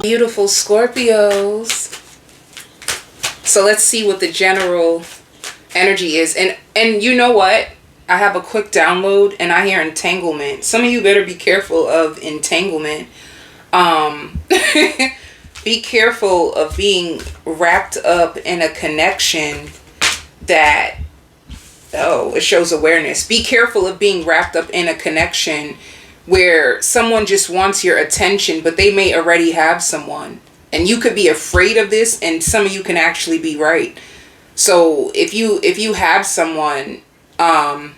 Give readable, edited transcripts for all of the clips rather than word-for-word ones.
Beautiful Scorpios. So let's see what the general energy is. And you know what? I have a quick download and I hear entanglement. Some of you better be careful of entanglement. Be careful of being wrapped up in a connection that, oh, it shows awareness. Be careful of being wrapped up in a connection where someone just wants your attention, but they may already have someone. And you could be afraid of this, and some of you can actually be right. So if you have someone, and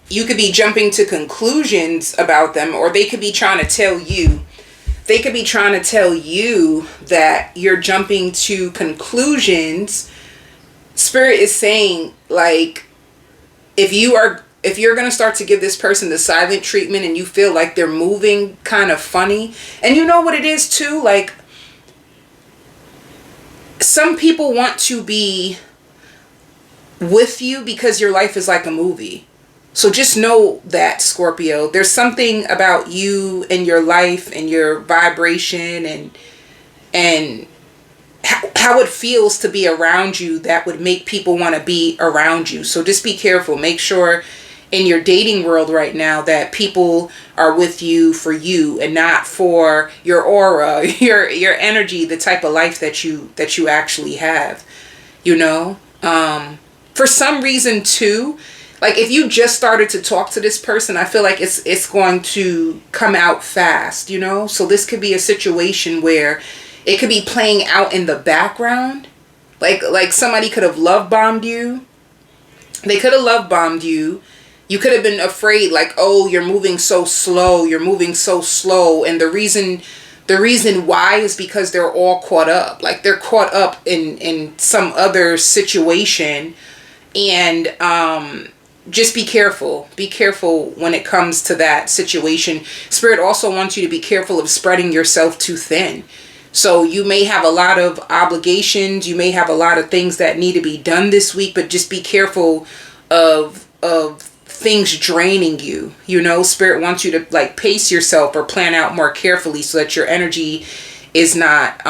you could be jumping to conclusions about them, or they could be trying to tell you, that you're jumping to conclusions. Spirit is saying, like, if you're going to start to give this person the silent treatment and you feel like they're moving kind of funny, and you know what it is too, like, some people want to be with you because your life is like a movie. So just know that, Scorpio, there's something about you and your life and your vibration and how it feels to be around you that would make people want to be around you. So just be careful. Make sure in your dating world right now that people are with you for you and not for your aura, your energy, the type of life that you actually have, you know. For some reason too, like if you just started to talk to this person, I feel like it's going to come out fast, you know. So this could be a situation where it could be playing out in the background. Like somebody could have love bombed you. They could have love bombed you. You could have been afraid, like, oh, you're moving so slow. And the reason why is because they're all caught up. Like they're caught up in some other situation. And just be careful. Be careful when it comes to that situation. Spirit also wants you to be careful of spreading yourself too thin. So you may have a lot of obligations. You may have a lot of things that need to be done this week, but just be careful of things draining you. You know, Spirit wants you to like pace yourself or plan out more carefully so that your energy is not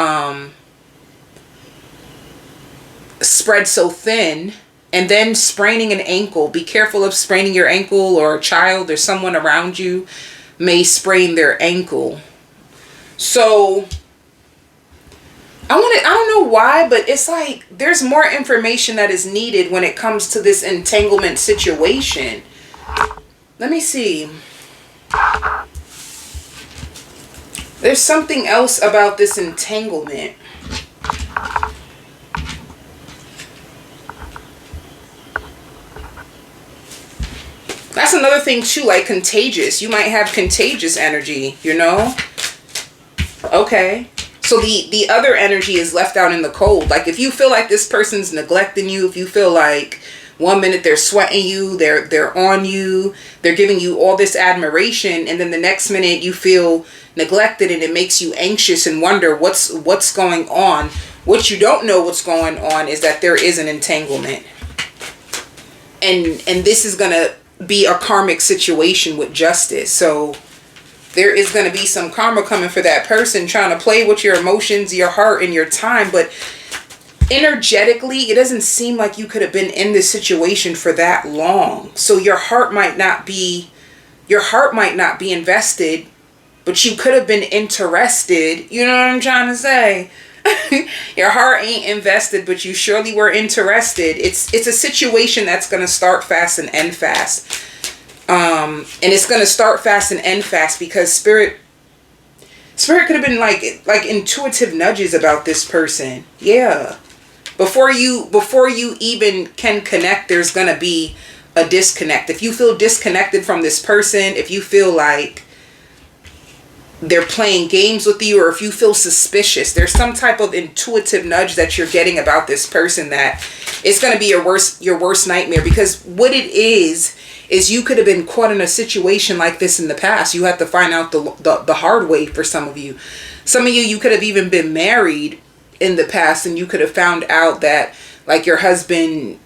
spread so thin. And then spraining an ankle. Be careful of spraining your ankle, or a child or someone around you may sprain their ankle. So I don't know why, but it's like there's more information that is needed when it comes to this entanglement situation. Let me see. There's something else about this entanglement. That's another thing too, like contagious. You might have contagious energy, you know? Okay. So the other energy is left out in the cold. Like if you feel like this person's neglecting you, if you feel like 1 minute they're sweating you, they're on you, they're giving you all this admiration, and then the next minute you feel neglected and it makes you anxious and wonder what's going on. What you don't know what's going on is that there is an entanglement. And this is going to be a karmic situation with justice. So there is going to be some karma coming for that person trying to play with your emotions, your heart, and your time. But energetically, it doesn't seem like you could have been in this situation for that long. So your heart might not be invested, but you could have been interested. You know what I'm trying to say? Your heart ain't invested, but you surely were interested. It's a situation that's going to start fast and end fast. And it's going to start fast and end fast because spirit could have been like intuitive nudges about this person. Yeah. Before you even can connect, there's going to be a disconnect. If you feel disconnected from this person, if you feel like they're playing games with you, or if you feel suspicious, there's some type of intuitive nudge that you're getting about this person that it's going to be your worst nightmare. Because what it is you could have been caught in a situation like this in the past. You have to find out the hard way for some of you. Some of you could have even been married in the past, and you could have found out that like your husband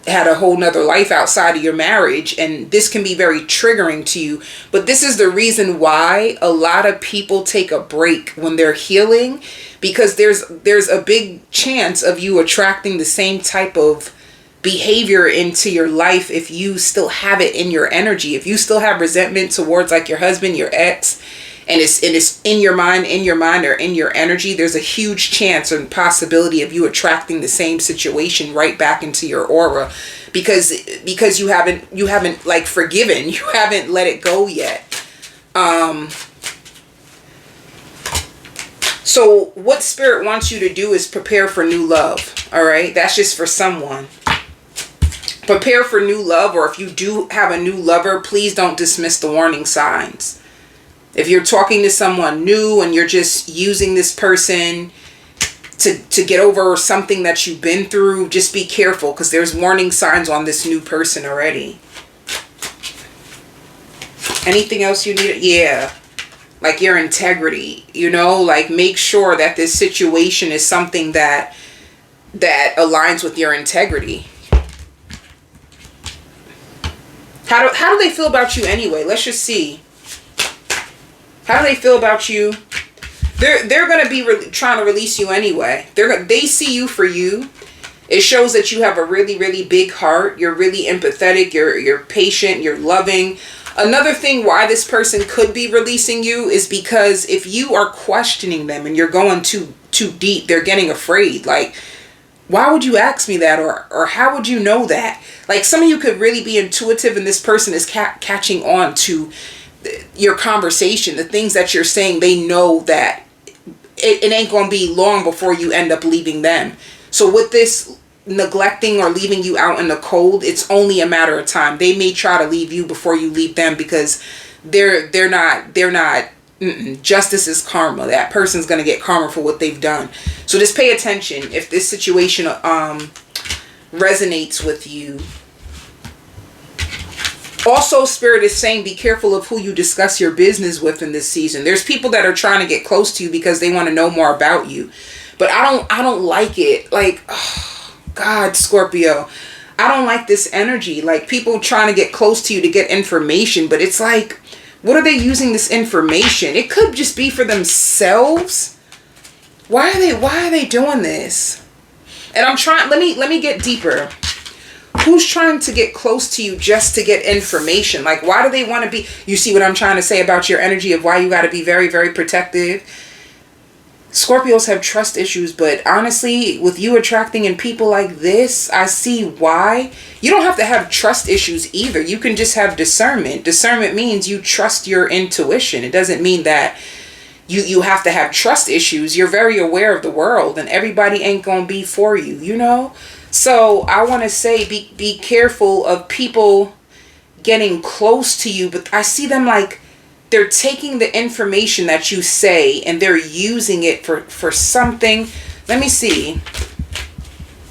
had a whole nother life outside of your marriage, and this can be very triggering to you. But this is the reason why a lot of people take a break when they're healing, because there's a big chance of you attracting the same type of behavior into your life if you still have it in your energy. If you still have resentment towards like your husband, your ex, and it's in your mind or in your energy, there's a huge chance and possibility of you attracting the same situation right back into your aura, because you haven't like forgiven, you haven't let it go yet. So what Spirit wants you to do is prepare for new love. All right, that's just for someone. Prepare for new love, or if you do have a new lover, please don't dismiss the warning signs. If you're talking to someone new and you're just using this person to get over something that you've been through, just be careful, because there's warning signs on this new person already. Anything else you need? Yeah. Like your integrity, you know, like make sure that this situation is something that aligns with your integrity. How do they feel about you anyway? Let's just see. How do they feel about you? They're going to be trying to release you anyway. They see you for you. It shows that you have a really, really big heart. You're really empathetic. You're patient. You're loving. Another thing why this person could be releasing you is because if you are questioning them and you're going too deep, they're getting afraid. Like, why would you ask me that? Or how would you know that? Like, some of you could really be intuitive, and this person is catching on to your conversation, the things that you're saying. They know that it ain't gonna be long before you end up leaving them. So with this neglecting or leaving you out in the cold, it's only a matter of time. They may try to leave you before you leave them, because they're not justice is karma. That person's gonna get karma for what they've done. So just pay attention if this situation resonates with you. Also, Spirit is saying be careful of who you discuss your business with in this season. There's people that are trying to get close to you because they want to know more about you. But I don't like it. Like, oh, God, Scorpio. I don't like this energy. Like, people trying to get close to you to get information. But it's like, what are they using this information? It could just be for themselves. Why are they doing this? And I'm trying, let me get deeper. Who's trying to get close to you just to get information? Like, why do they want to be... You see what I'm trying to say about your energy of why you got to be very, very protective? Scorpios have trust issues, but honestly, with you attracting in people like this, I see why. You don't have to have trust issues either. You can just have discernment. Discernment means you trust your intuition. It doesn't mean that you have to have trust issues. You're very aware of the world, and everybody ain't gonna be for you, you know? So I want to say be careful of people getting close to you, but I see them like they're taking the information that you say and they're using it for something. Let me see.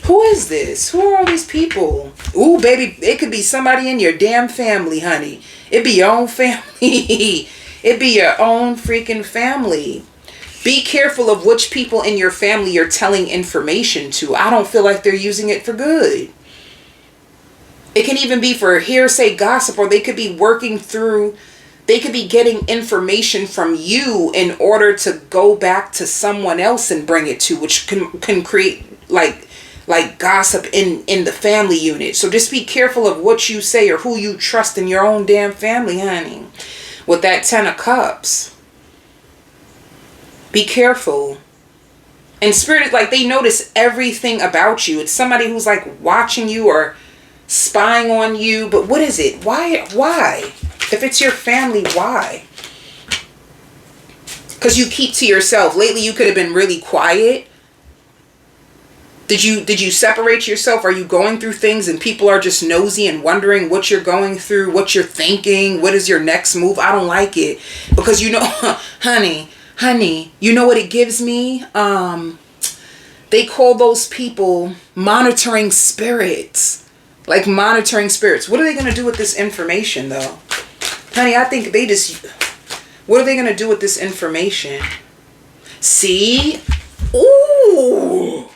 Who is this? Who are all these people? Ooh, baby, it could be somebody in your damn family, honey. It be your own family. It be your own freaking family. Be careful of which people in your family you're telling information to. I don't feel like they're using it for good. It can even be for hearsay gossip, or they could be they could be getting information from you in order to go back to someone else and bring it to, which can create like gossip in the family unit. So just be careful of what you say or who you trust in your own damn family, honey. With that 10 of Cups. Be careful. And Spirit, like, they notice everything about you. It's somebody who's like watching you or spying on you. But what is it? Why? If it's your family, why? Because you keep to yourself. Lately, you could have been really quiet. Did you separate yourself? Are you going through things and people are just nosy and wondering what you're going through, what you're thinking, what is your next move? I don't like it. Because, you know, honey, you know what it gives me? They call those people monitoring spirits. Like monitoring spirits. What are they going to do with this information, though? Honey, I think they just... What are they going to do with this information? See? Ooh!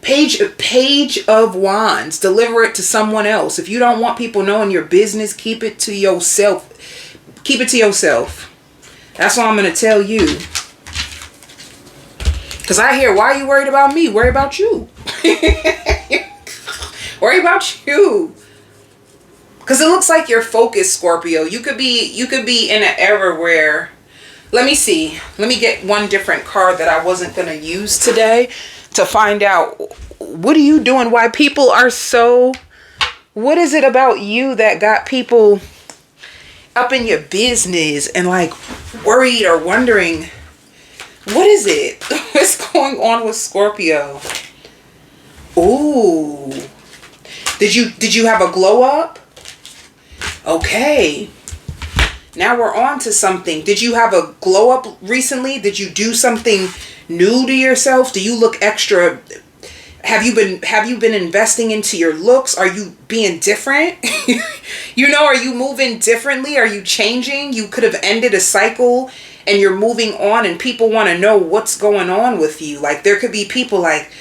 Page of Wands. Deliver it to someone else. If you don't want people knowing your business, keep it to yourself. Keep it to yourself. That's what I'm going to tell you. Because I hear, why are you worried about me? Worry about you. Worry about you. Because it looks like you're focused, Scorpio. You could be in an era where, let me see. Let me get one different card that I wasn't going to use today to find out, what are you doing? Why people are so, what is it about you that got people up in your business and like worried or wondering, what is it? What's going on with Scorpio? Ooh. Did you have a glow up? Okay. Now we're on to something. Did you have a glow up recently? Did you do something new to yourself? Do you look extra? Have you been investing into your looks? Are you being different? Are you moving differently? Are you changing? You could have ended a cycle and you're moving on, and people want to know what's going on with you. Like, there could be people like,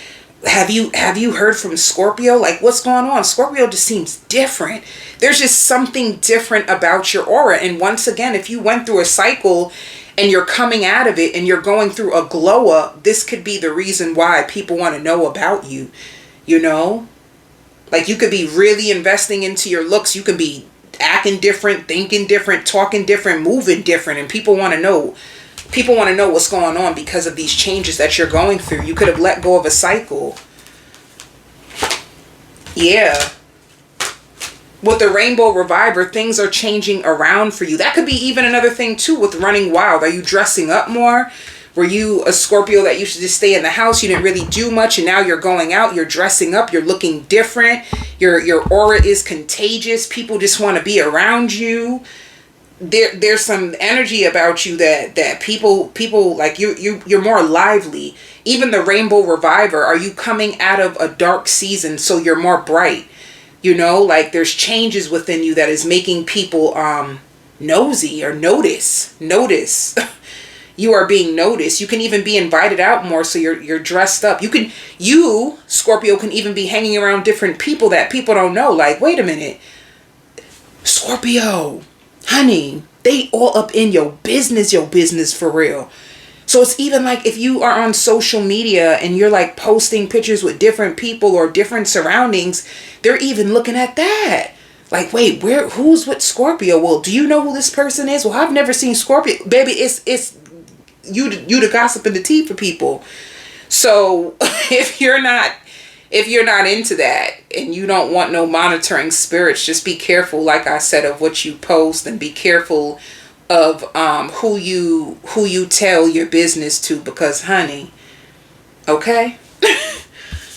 have you heard from Scorpio? Like, what's going on? Scorpio just seems different. There's just something different about your aura. And once again, if you went through a cycle and you're coming out of it and you're going through a glow up, this could be the reason why people want to know about you. Like, you could be really investing into your looks. You could be acting different, thinking different, talking different, moving different, and people want to know what's going on because of these changes that you're going through. You could have let go of a cycle. Yeah. With the Rainbow Reviver, things are changing around for you. That could be even another thing too with running wild. Are you dressing up more? Were you a Scorpio that used to just stay in the house? You didn't really do much, and now you're going out, you're dressing up, you're looking different. Your aura is contagious. People just want to be around you. There's some energy about you that people like, you're more lively. Even the Rainbow Reviver, are you coming out of a dark season so you're more bright? Like, there's changes within you that is making people nosy or notice. You are being noticed. You can even be invited out more, so you're dressed up. You Scorpio can even be hanging around different people that people don't know. Like, wait a minute, Scorpio, honey, they all up in your business for real. So it's even like if you are on social media and you're like posting pictures with different people or different surroundings, they're even looking at that. Like, wait, who's with Scorpio? Well, do you know who this person is? Well, I've never seen Scorpio. Baby, it's you the gossip and the tea for people. So if you're not into that and you don't want no monitoring spirits, just be careful, like I said, of what you post, and be careful of who you tell your business to, because honey, okay?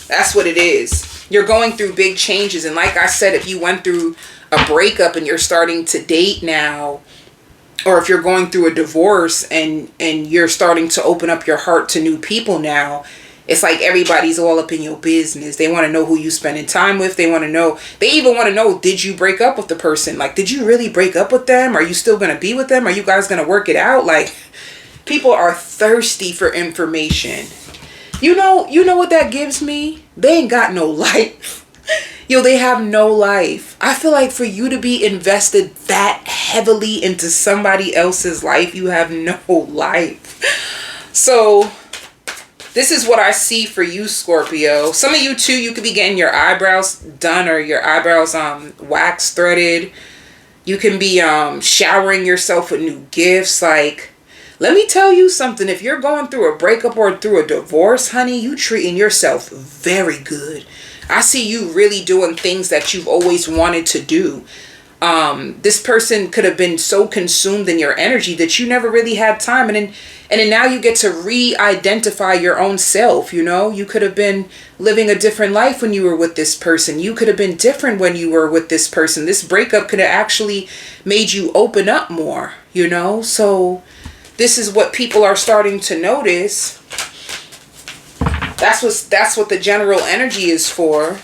That's what it is. You're going through big changes, and like I said, if you went through a breakup and you're starting to date now, or if you're going through a divorce and you're starting to open up your heart to new people now, it's like everybody's all up in your business. They want to know who you spending time with. They even want to know, did you break up with the person? Like, did you really break up with them? Are you still going to be with them? Are you guys going to work it out? Like, people are thirsty for information. You know what that gives me? They ain't got no life. They have no life. I feel like for you to be invested that heavily into somebody else's life, you have no life. So this is what I see for you, Scorpio. Some of you too, you could be getting your eyebrows done or your eyebrows wax threaded. You can be showering yourself with new gifts. Like, let me tell you something. If you're going through a breakup or through a divorce, honey, you treating yourself very good. I see you really doing things that you've always wanted to do. This person could have been so consumed in your energy that you never really had time. And then now you get to re-identify your own self. You could have been living a different life when you were with this person. You could have been different when you were with this person. This breakup could have actually made you open up more, So this is what people are starting to notice. That's what the general energy is for.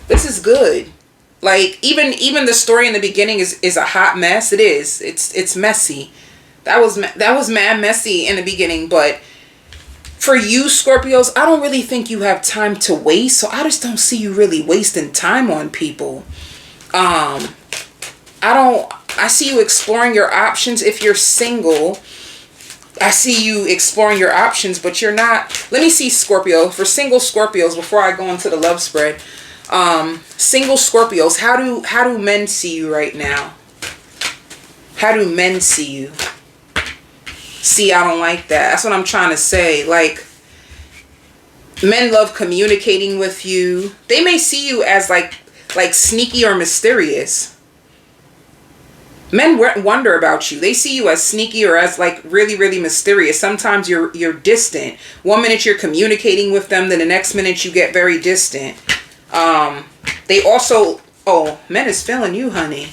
This is good. Like, even the story in the beginning is a hot mess. It is. It's messy. That was mad messy in the beginning, but For you, Scorpios, I don't really think you have time to waste. So I just don't see you really wasting time on people. I see you exploring your options. If you're single, I see you exploring your options, but you're not. Let me see, Scorpio. For single Scorpios, before I go into the love spread, single Scorpios, how do men see you right now? How do men see you? See, I don't like that. That's what I'm trying to say. Like, men love communicating with you. They may see you as like sneaky or mysterious. Men wonder about you. They see you as sneaky or as like really, really mysterious. Sometimes you're distant. One minute you're communicating with them, then the next minute you get very distant. They also, men is feeling you, honey.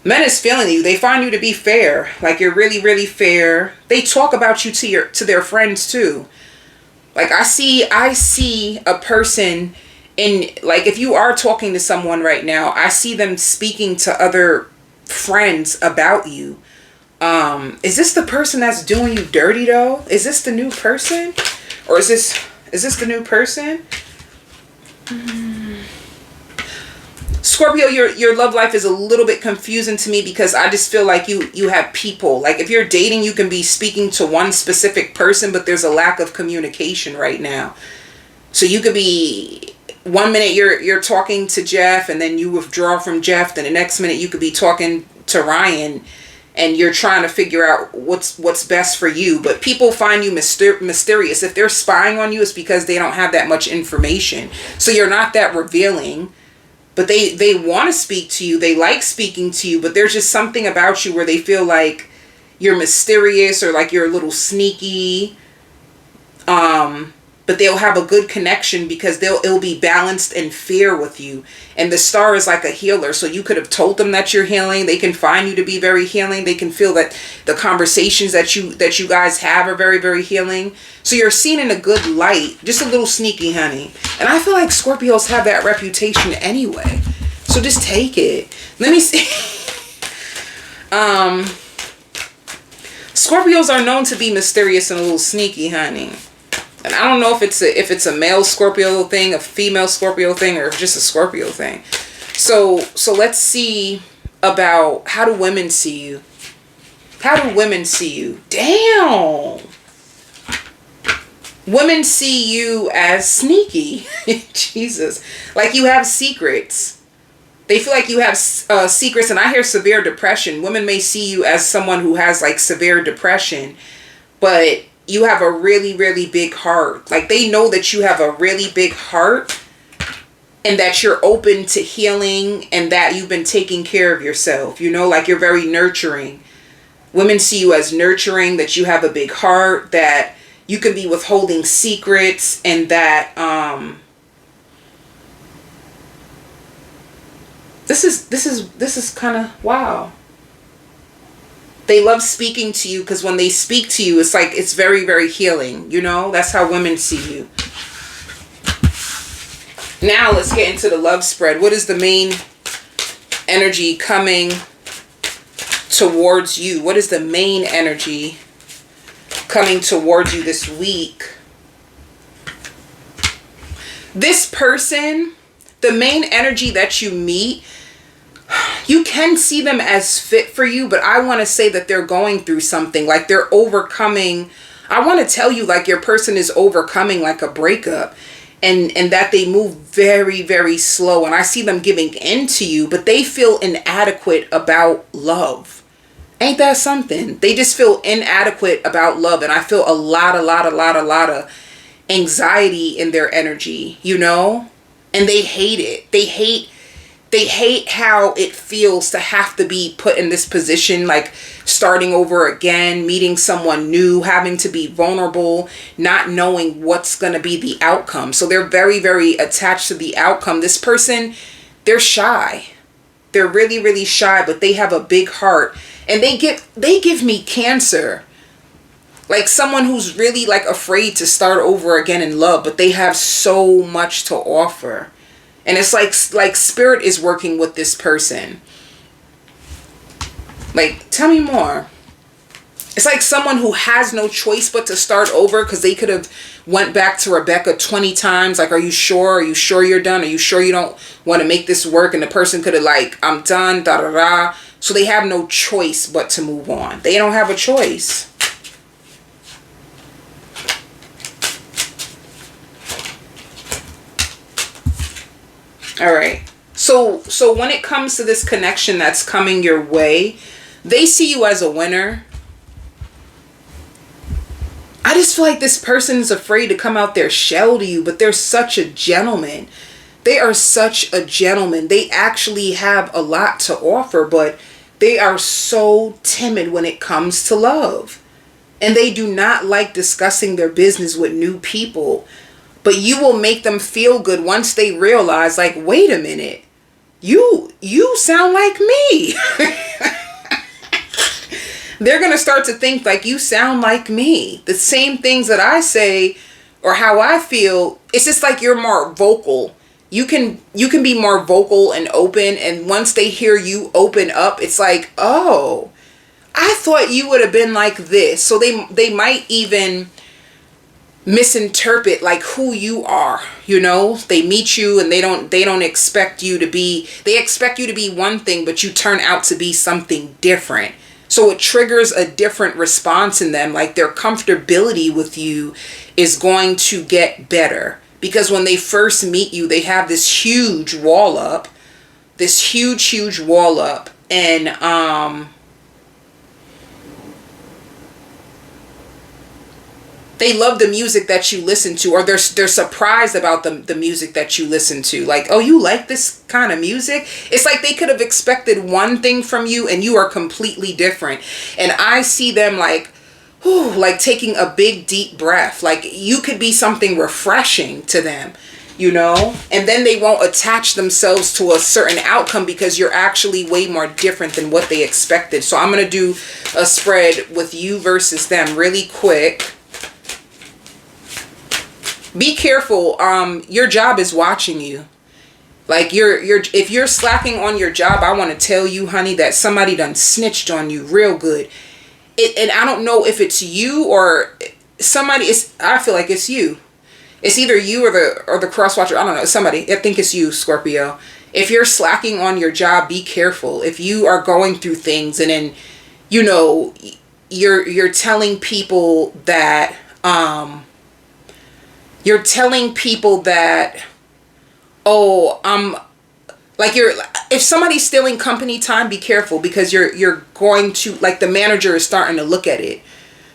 Men is feeling you. They find you to be fair. Like, you're really, really fair. They talk about you to their friends too. Like, I see a person in, like, if you are talking to someone right now, I see them speaking to other friends about you. Is this the person that's doing you dirty though? Is this the new person? Or is this the new person? Scorpio, your love life is a little bit confusing to me, because I just feel like you have people. Like, if you're dating, you can be speaking to one specific person, but there's a lack of communication right now. So you could be, one minute you're talking to Jeff, and then you withdraw from Jeff, then the next minute you could be talking to Ryan, and you're trying to figure out what's best for you. But people find you mysterious. If they're spying on you, it's because they don't have that much information. So you're not that revealing. But they want to speak to you. They like speaking to you. But there's just something about you where they feel like you're mysterious, or like you're a little sneaky. But they'll have a good connection because it'll be balanced and fair with you. And the star is like a healer. So you could have told them that you're healing. They can find you to be very healing. They can feel that the conversations that you guys have are very, very healing. So you're seen in a good light. Just a little sneaky, honey. And I feel like Scorpios have that reputation anyway. So just take it. Let me see. Scorpios are known to be mysterious and a little sneaky, honey. And I don't know if it's a male Scorpio thing, a female Scorpio thing, or just a Scorpio thing. So let's see about, how do women see you? How do women see you? Damn. Women see you as sneaky. Jesus. Like, you have secrets. They feel like you have secrets. And I hear severe depression. Women may see you as someone who has like severe depression, but you have a really, really big heart. Like, they know that you have a really big heart, and that you're open to healing, and that you've been taking care of yourself. You know, like, you're very nurturing. Women see you as nurturing, that you have a big heart, that you can be withholding secrets, and that this is kind of wow. They love speaking to you, because when they speak to you, it's like, it's very, very healing. You know, that's how women see you. Now let's get into the love spread. What is the main energy coming towards you? What is the main energy coming towards you this week? This person, the main energy that you meet, you can see them as fit for you, but I want to say that they're going through something. Like, they're overcoming. I want to tell you, like, your person is overcoming like a breakup, and that they move very, very slow. And I see them giving in to you, but they feel inadequate about love. Ain't that something? They just feel inadequate about love. And I feel a lot of anxiety in their energy, you know? And they hate it. They hate how it feels to have to be put in this position, like starting over again, meeting someone new, having to be vulnerable, not knowing what's going to be the outcome. So they're very, very attached to the outcome. This person, they're shy. They're really, really shy, but they have a big heart. And they give me Cancer. Like, someone who's really like afraid to start over again in love, but they have so much to offer. And it's like spirit is working with this person. Like, tell me more. It's like someone who has no choice but to start over, because they could have went back to Rebecca 20 times. Like, are you sure? Are you sure you're done? Are you sure you don't want to make this work? And the person could have like, I'm done, da da da. So they have no choice but to move on. They don't have a choice. All right. So when it comes to this connection that's coming your way, they see you as a winner. I just feel like this person is afraid to come out their shell to you, but they're such a gentleman. They are such a gentleman. They actually have a lot to offer, but they are so timid when it comes to love. And they do not like discussing their business with new people. But you will make them feel good once they realize, like, wait a minute, you sound like me. They're going to start to think like, you sound like me. The same things that I say or how I feel, it's just like you're more vocal. You can be more vocal and open. And once they hear you open up, it's like, oh, I thought you would have been like this. So they might even misinterpret like who you are. You know, they meet you and they don't expect you to be, they expect you to be one thing, but you turn out to be something different. So it triggers a different response in them. Like, their comfortability with you is going to get better, because when they first meet you, they have this huge wall up, and they love the music that you listen to, or they're surprised about the music that you listen to. Like, oh, you like this kind of music? It's like they could have expected one thing from you and you are completely different. And I see them like, whew, like taking a big deep breath. Like, you could be something refreshing to them, you know? And then they won't attach themselves to a certain outcome because you're actually way more different than what they expected. So I'm going to do a spread with you versus them really quick. Be careful. Your job is watching you. Like, if you're slacking on your job, I want to tell you, honey, that somebody done snitched on you real good. And I don't know if it's you or somebody. I feel like it's you. It's either you or the cross watcher. I don't know. Somebody. I think it's you, Scorpio. If you're slacking on your job, be careful. If you are going through things and then, you know, you're telling people that like, if somebody's stealing company time, be careful, because you're going to, like, the manager is starting to look at it,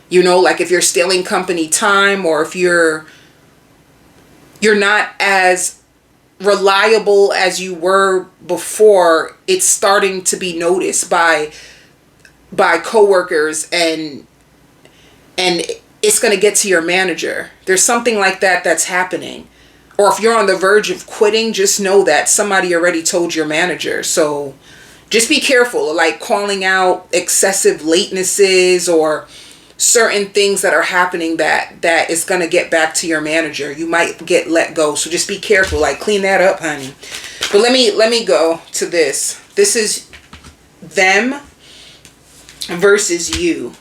you know, like if you're stealing company time, or if you're not as reliable as you were before, it's starting to be noticed by coworkers, and it's going to get to your manager. There's something like that that's happening. Or if you're on the verge of quitting, just know that somebody already told your manager. So just be careful of like calling out excessive latenesses or certain things that are happening that is going to get back to your manager. You might get let go. So just be careful. Like, clean that up, honey. But let me go to this. This is them versus you.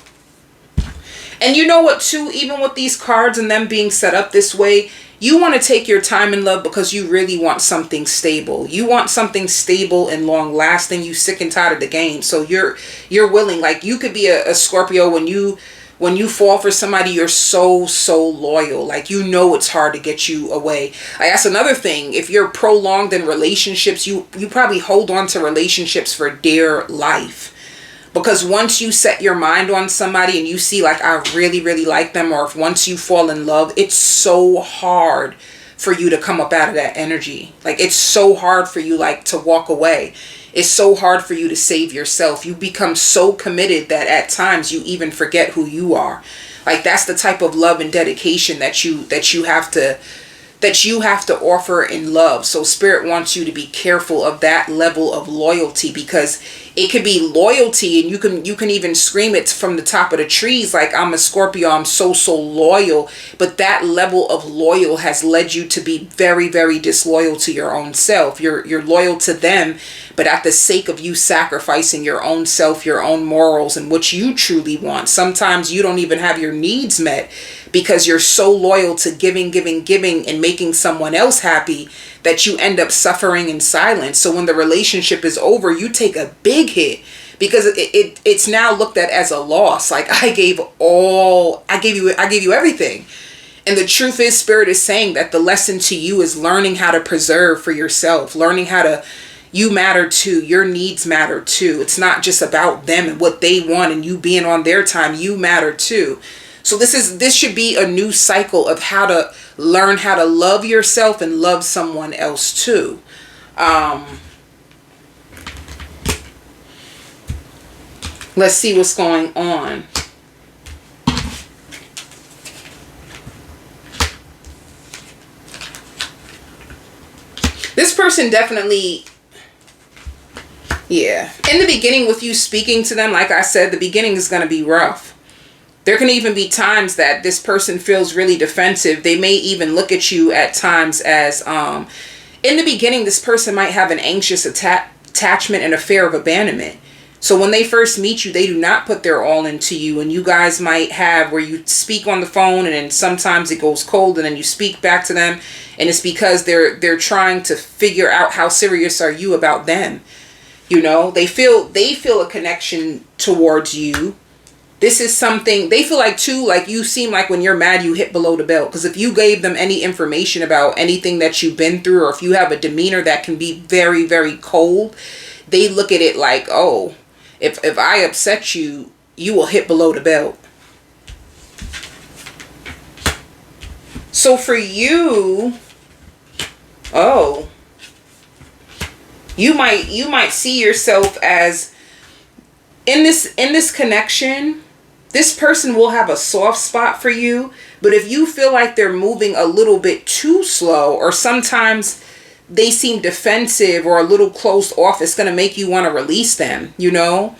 And you know what, too, even with these cards and them being set up this way, you want to take your time in love because you really want something stable. You want something stable and long lasting. You sick and tired of the game. So you're willing. Like, you could be a Scorpio when you fall for somebody, you're so loyal. Like, you know it's hard to get you away. Like, that's another thing. If you're prolonged in relationships, you probably hold on to relationships for dear life. Because once you set your mind on somebody and you see, like, I really, really like them, or if once you fall in love, it's so hard for you to come up out of that energy. Like, it's so hard for you, like, to walk away. It's so hard for you to save yourself. You become so committed that at times you even forget who you are. Like, that's the type of love and dedication that you have to offer in love. So Spirit wants you to be careful of that level of loyalty, because It could be loyalty, and you can even scream it from the top of the trees like, I'm a Scorpio, I'm so loyal. But that level of loyal has led you to be very, very disloyal to your own self. You're loyal to them, but at the sake of you sacrificing your own self, your own morals, and what you truly want. Sometimes you don't even have your needs met because you're so loyal to giving, and making someone else happy that you end up suffering in silence. So when the relationship is over, you take a big hit because it's now looked at as a loss. Like, I gave you everything. And the truth is, Spirit is saying that the lesson to you is learning how to preserve for yourself, learning how to, you matter too, your needs matter too. It's not just about them and what they want and you being on their time. You matter too. So this should be a new cycle of how to learn how to love yourself and love someone else too. Let's see what's going on. This person definitely, yeah. In the beginning, with you speaking to them, like I said, the beginning is going to be rough. There can even be times that this person feels really defensive. They may even look at you at times as, in the beginning, this person might have an anxious attachment and a fear of abandonment. So when they first meet you, they do not put their all into you. And you guys might have where you speak on the phone and then sometimes it goes cold and then you speak back to them. And it's because they're trying to figure out how serious are you about them. You know, they feel a connection towards you. This is something they feel like too, like you seem like when you're mad, you hit below the belt. Because if you gave them any information about anything that you've been through, or if you have a demeanor that can be very, very cold, they look at it like, oh, if I upset you, you will hit below the belt. So for you, oh, you might see yourself as in this connection. This person will have a soft spot for you, but if you feel like they're moving a little bit too slow, or sometimes they seem defensive or a little closed off, it's going to make you want to release them, you know?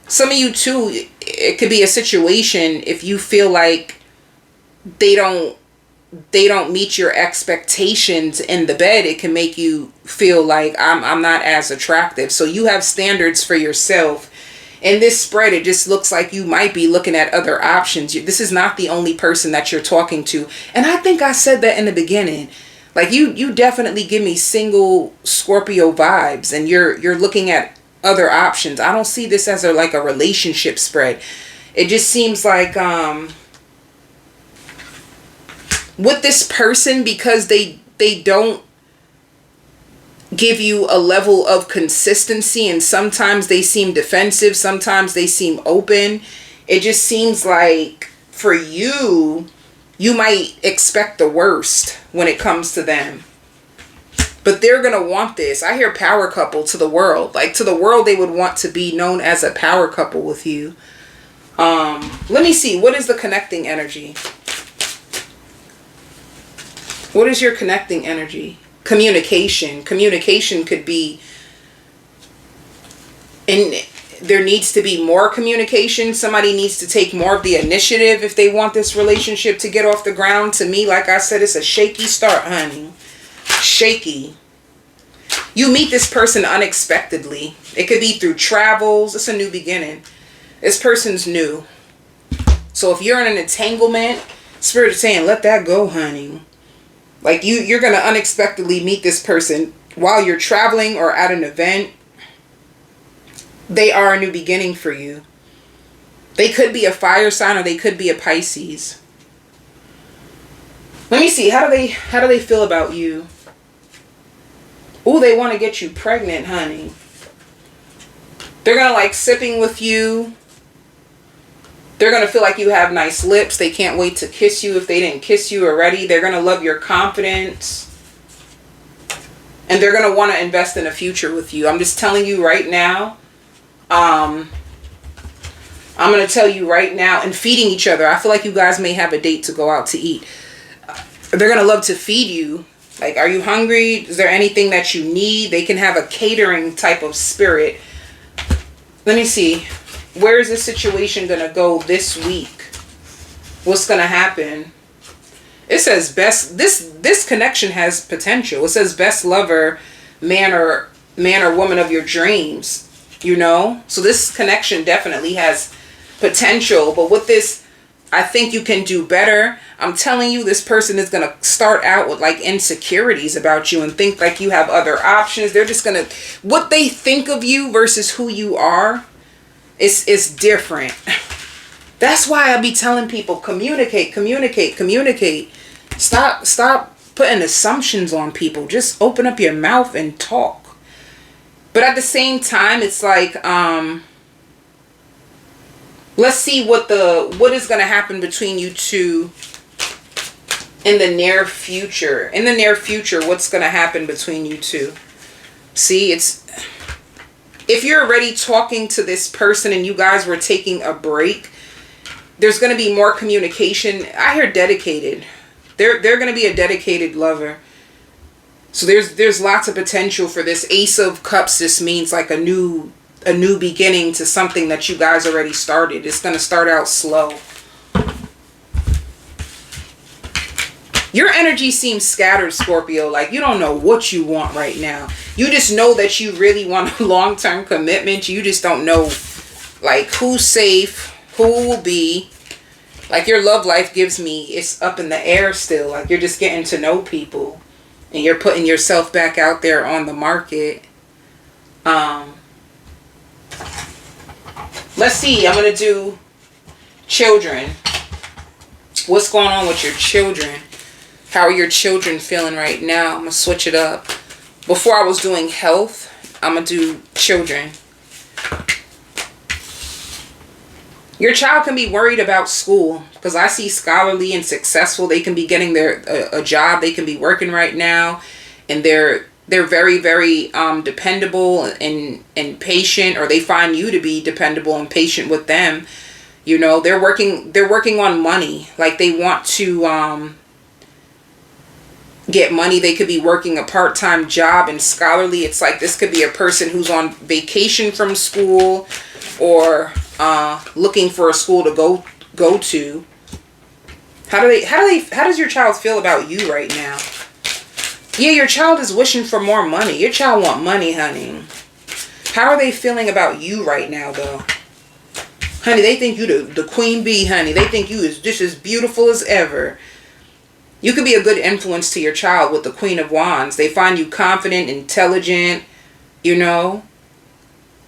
Some of you too, it could be a situation if you feel like they don't meet your expectations in the bed, it can make you feel like I'm not as attractive. So you have standards for yourself. In this spread, it just looks like you might be looking at other options. This is not the only person that you're talking to. And I think I said that in the beginning. Like you definitely give me single Scorpio vibes, and you're looking at other options. I don't see this as a relationship spread. It just seems like with this person, because they don't give you a level of consistency, and sometimes they seem defensive, sometimes they seem open. It just seems like for you might expect the worst when it comes to them, but they're gonna want this. I hear power couple to the world. Like, to the world, they would want to be known as a power couple with you. Let me see, what is the connecting energy? What is your connecting energy? Communication. Communication could be, and there needs to be more communication. Somebody needs to take more of the initiative if they want this relationship to get off the ground. To me, like I said, it's a shaky start, honey. Shaky. You meet this person unexpectedly. It could be through travels. It's a new beginning. This person's new. So if you're in an entanglement, Spirit is saying, let that go, honey. Like you're going to unexpectedly meet this person while you're traveling or at an event. They are a new beginning for you. They could be a fire sign, or they could be a Pisces. Let me see. How do they feel about you? Ooh, they want to get you pregnant, honey. They're going to like sipping with you. They're going to feel like you have nice lips. They can't wait to kiss you if they didn't kiss you already. They're going to love your confidence. And they're going to want to invest in a future with you. I'm just telling you right now. I'm going to tell you right now. And feeding each other. I feel like you guys may have a date to go out to eat. They're going to love to feed you. Like, are you hungry? Is there anything that you need? They can have a catering type of spirit. Let me see. Where is this situation going to go this week? What's going to happen? It says best, this connection has potential. It says best lover, man or woman of your dreams, you know? So this connection definitely has potential. But with this, I think you can do better. I'm telling you, this person is going to start out with like insecurities about you and think like you have other options. They're just going to, what they think of you versus who you are, it's different. That's why I be telling people, communicate. Stop putting assumptions on people. Just open up your mouth and talk. But at the same time, it's like, let's see what is going to happen between you two in the near future. In the near future, what's going to happen between you two? See, if you're already talking to this person and you guys were taking a break, there's going to be more communication. I hear dedicated. They're going to be a dedicated lover. So there's lots of potential for this Ace of Cups. This means like a new beginning to something that you guys already started. It's going to start out slow. Your energy seems scattered, Scorpio. Like you don't know what you want right now. You just know that you really want a long-term commitment. You just don't know like who's safe, who will be. Like your love life gives me, it's up in the air still. Like you're just getting to know people. And you're putting yourself back out there on the market. Let's see. I'm going to do children. What's going on with your children? How are your children feeling right now? I'm going to switch it up. Before I was doing health, I'm going to do children. Your child can be worried about school because I see scholarly and successful. They can be getting a job. They can be working right now, and they're very, very dependable and patient, or they find you to be dependable and patient with them. You know, they're working on money. Like they want to get money. They could be working a part-time job, and scholarly, it's like this could be a person who's on vacation from school or looking for a school to go to. How does your child feel about you right now? Yeah, your child is wishing for more money. Your child want money, honey. How are they feeling about you right now, though? Honey, they think you the queen bee, honey. They think you is just as beautiful as ever. You could be a good influence to your child with the Queen of Wands. They find you confident, intelligent, you know.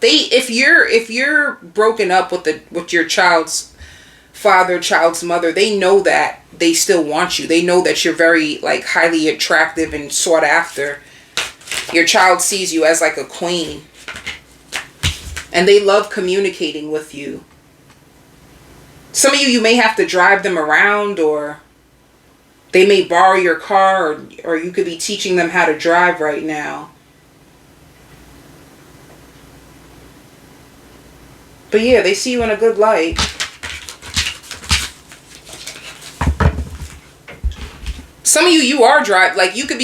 If you're broken up with your child's father, child's mother, they know that they still want you. They know that you're very like highly attractive and sought after. Your child sees you as like a queen. And they love communicating with you. Some of you may have to drive them around, or they may borrow your car, or you could be teaching them how to drive right now. But yeah, they see you in a good light. Some of you are driving, like you could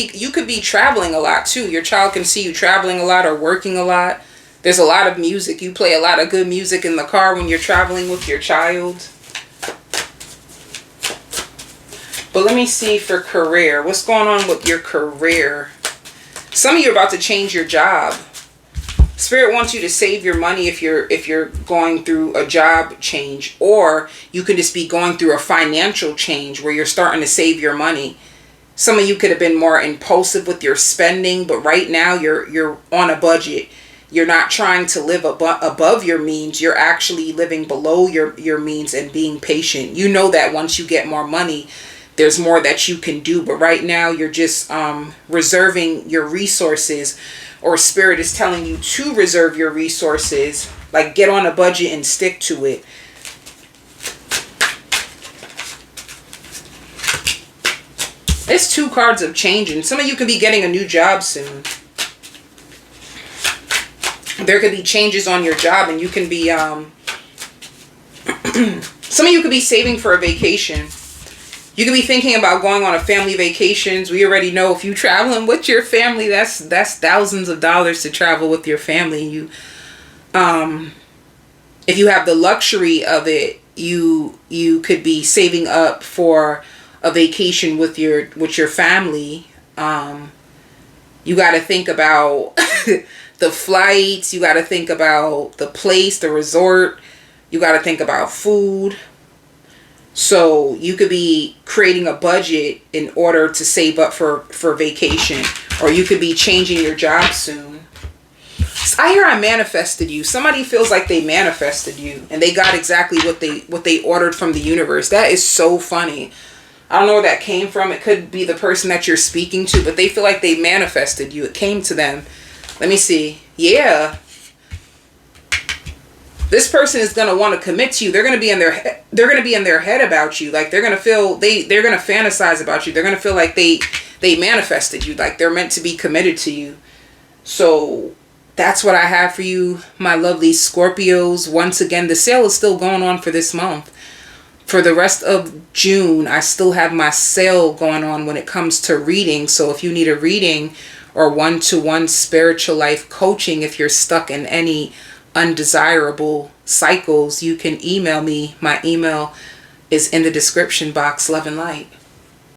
be traveling a lot too. Your child can see you traveling a lot or working a lot. There's a lot of music. You play a lot of good music in the car when you're traveling with your child. But let me see for career. What's going on with your career? Some of you are about to change your job. Spirit wants you to save your money if you're going through a job change, or you could just be going through a financial change where you're starting to save your money. Some of you could have been more impulsive with your spending, but right now you're on a budget. You're not trying to live above your means. You're actually living below your means and being patient. You know that once you get more money, there's more that you can do. But right now you're just reserving your resources, or Spirit is telling you to reserve your resources. Like get on a budget and stick to it. It's 2 cards of changing. Some of you could be getting a new job soon. There could be changes on your job, and you can be some of you could be saving for a vacation. You could be thinking about going on a family vacations. We already know if you're traveling with your family, that's thousands of dollars to travel with your family. If you have the luxury of it, you could be saving up for a vacation with your family. You got to think about the flights, you got to think about the place, the resort, you got to think about food. So you could be creating a budget in order to save up for vacation, or you could be changing your job soon. I hear I manifested you. Somebody feels like they manifested you and they got exactly what they ordered from the universe. That is so funny. I don't know where that came from. It could be the person that you're speaking to, but they feel like they manifested you. It came to them. Let me see. Yeah. This person is going to want to commit to you. They're going to be in their head about you. Like they're going to feel they're going to fantasize about you. They're going to feel like they manifested you, like they're meant to be committed to you. So that's what I have for you, my lovely Scorpios. Once again, the sale is still going on for this month. For the rest of June, I still have my sale going on when it comes to reading. So if you need a reading or one-to-one spiritual life coaching, if you're stuck in any undesirable cycles, you can email me. My email is in the description box. Love and light.